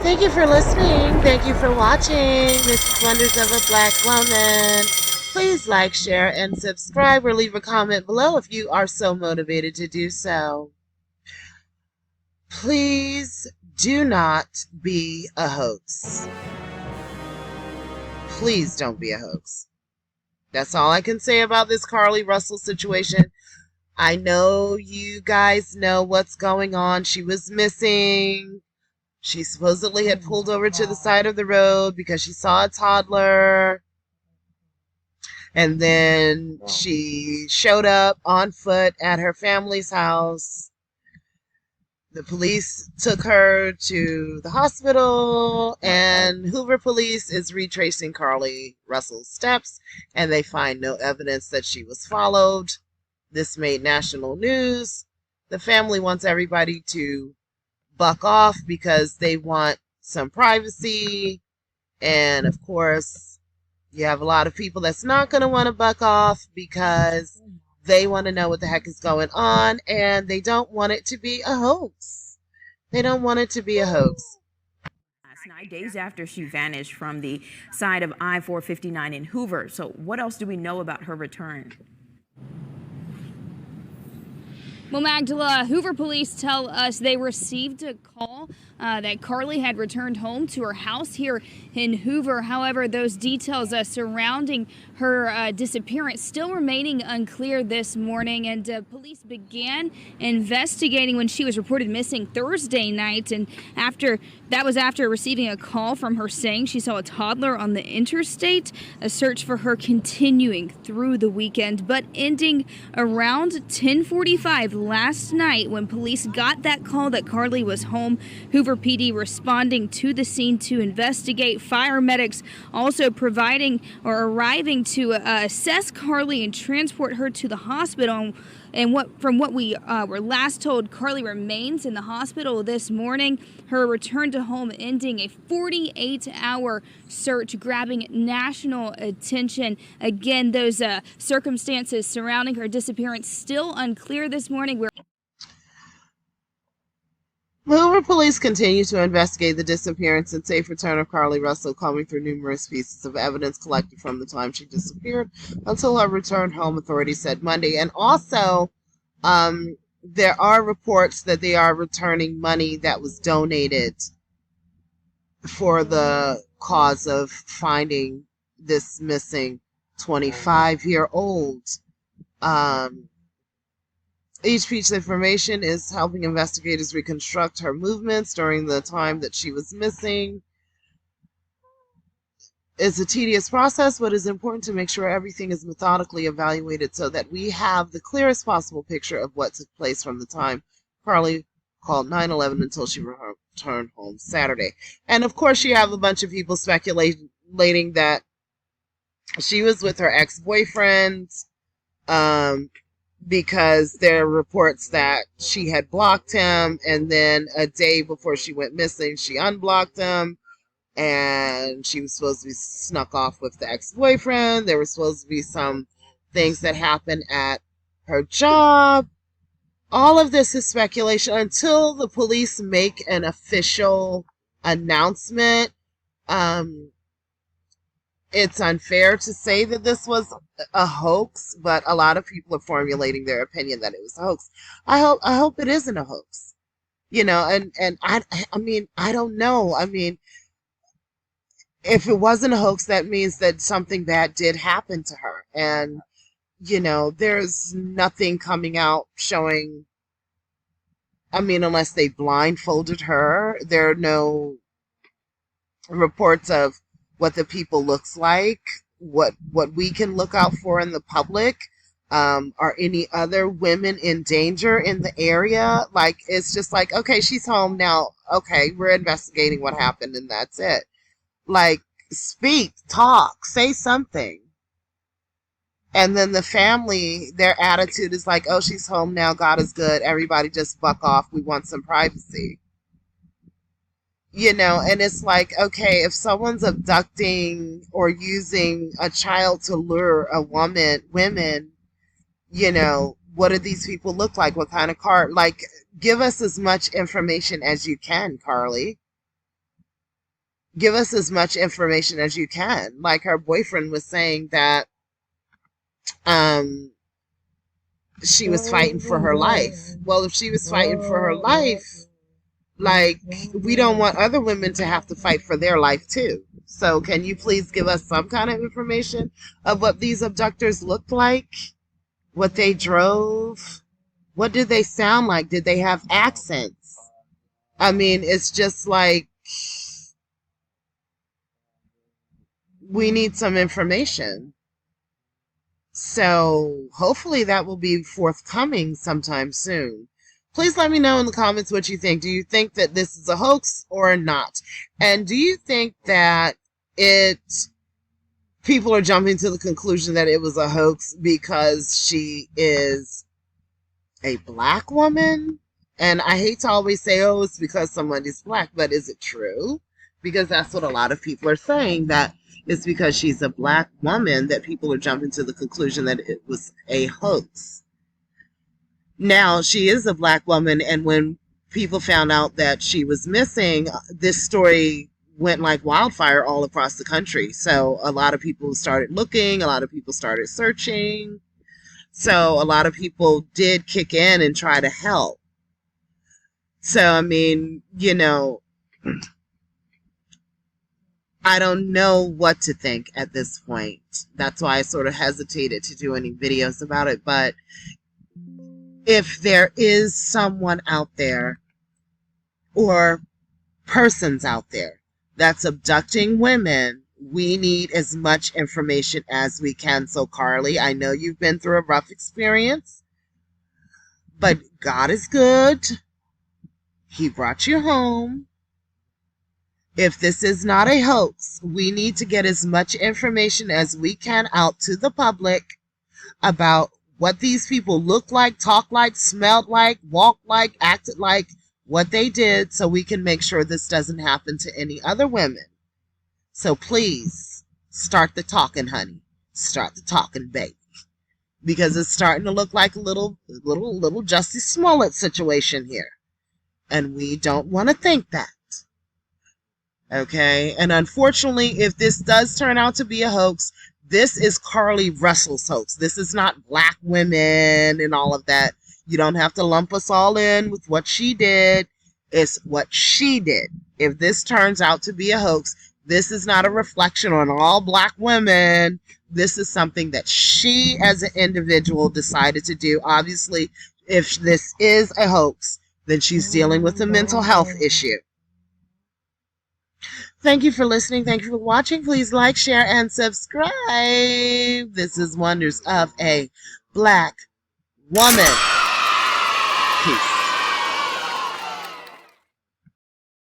Thank you for listening. Thank you for watching. This is Wonders of a Black Woman. Please like, share, and subscribe or leave a comment below if you are so motivated to do so. Please do not be a hoax. Please don't be a hoax. That's all I can say about this Carlee Russell situation. I know you guys know what's going on. She was missing. She supposedly had pulled over to the side of the road because she saw a toddler. And then she showed up on foot at her family's house. The police took her to the hospital, and Hoover police is retracing Carlee Russell's steps, and they find no evidence that she was followed. This made national news. The family wants everybody to buck off because they want some privacy. And of course, you have a lot of people that's not going to want to buck off because they want to know what the heck is going on, and they don't want it to be a hoax. They don't want it to be a hoax. Last night, days after she vanished from the side of I-459 in Hoover. So what else do we know about her return? Well, Magdala, Hoover police tell us they received a call that Carlee had returned home to her house here in Hoover. However, those details surrounding her disappearance still remaining unclear this morning. And police began investigating when she was reported missing Thursday night. And after receiving a call from her saying she saw a toddler on the interstate. A search for her continuing through the weekend, but ending around 10:45 last night when police got that call that Carlee was home. Hoover PD responding to the scene to investigate. Fire medics also arriving to assess Carlee and transport her to the hospital. And from what we were last told, Carlee remains in the hospital this morning. Her return to home ending a 48-hour search, grabbing national attention. Again, those circumstances surrounding her disappearance still unclear this morning. Hoover police continue to investigate the disappearance and safe return of Carlee Russell, combing through numerous pieces of evidence collected from the time she disappeared until her return home, authorities said Monday. And also, there are reports that they are returning money that was donated for the cause of finding this missing 25-year-old. Each piece of information is helping investigators reconstruct her movements during the time that she was missing. It's a tedious process, but it's important to make sure everything is methodically evaluated so that we have the clearest possible picture of what took place from the time Carlee called 911 until she returned home Saturday. And of course, you have a bunch of people speculating that she was with her ex-boyfriend, because there are reports that she had blocked him, and then a day before she went missing, she unblocked him, and she was supposed to be snuck off with the ex-boyfriend. There were supposed to be some things that happened at her job. All of this is speculation until the police make an official announcement. It's unfair to say that this was a hoax, but a lot of people are formulating their opinion that it was a hoax. I hope it isn't a hoax. And I mean, I don't know. I mean, if it wasn't a hoax, that means that something bad did happen to her. And, there's nothing coming out showing, unless they blindfolded her, there are no reports of what the people looks like, what we can look out for in the public. Are any other women in danger in the area? Like, it's just like, okay, she's home now. Okay, we're investigating what happened, and that's it. Like, speak, talk, say something. And then the family, their attitude is like, oh, she's home now. God is good. Everybody just buck off. We want some privacy. And it's like, okay, if someone's abducting or using a child to lure women, what do these people look like? What kind of car? Like, give us as much information as you can, Carlee. give us as much information as you can. Like her boyfriend was saying that she was fighting for her life. Well, if she was fighting for her life, like, we don't want other women to have to fight for their life too. So can you please give us some kind of information of what these abductors looked like? What they drove? What did they sound like? Did they have accents? I mean, it's just like, we need some information. So hopefully that will be forthcoming sometime soon. Please let me know in the comments what you think. Do you think that this is a hoax or not? And do you think that people are jumping to the conclusion that it was a hoax because she is a black woman? And I hate to always say, oh, it's because somebody's black, but is it true? Because that's what a lot of people are saying, that it's because she's a black woman that people are jumping to the conclusion that it was a hoax. Now, she is a black woman, and when people found out that she was missing, this story went like wildfire all across the country. So a lot of people started looking, a lot of people started searching. So a lot of people did kick in and try to help. So, I mean, you know, I don't know what to think at this point. That's why I sort of hesitated to do any videos about it. But if there is someone out there or persons out there that's abducting women, we need as much information as we can. So Carlee, I know you've been through a rough experience, but God is good. He brought you home. If this is not a hoax, we need to get as much information as we can out to the public about what these people look like, talk like, smelled like, walked like, acted like, what they did, so we can make sure this doesn't happen to any other women. So please, start the talking, honey. Start the talking, baby. Because it's starting to look like a little Jussie Smollett situation here. And we don't want to think that. Okay? And unfortunately, if this does turn out to be a hoax, this is Carlee Russell's hoax. This is not black women and all of that. You don't have to lump us all in with what she did. It's what she did. If this turns out to be a hoax, this is not a reflection on all black women. This is something that she as an individual decided to do. Obviously, if this is a hoax, then she's dealing with a mental health issue. Thank you for listening. Thank you for watching. Please like, share, and subscribe. This is Wonders of a Black Woman.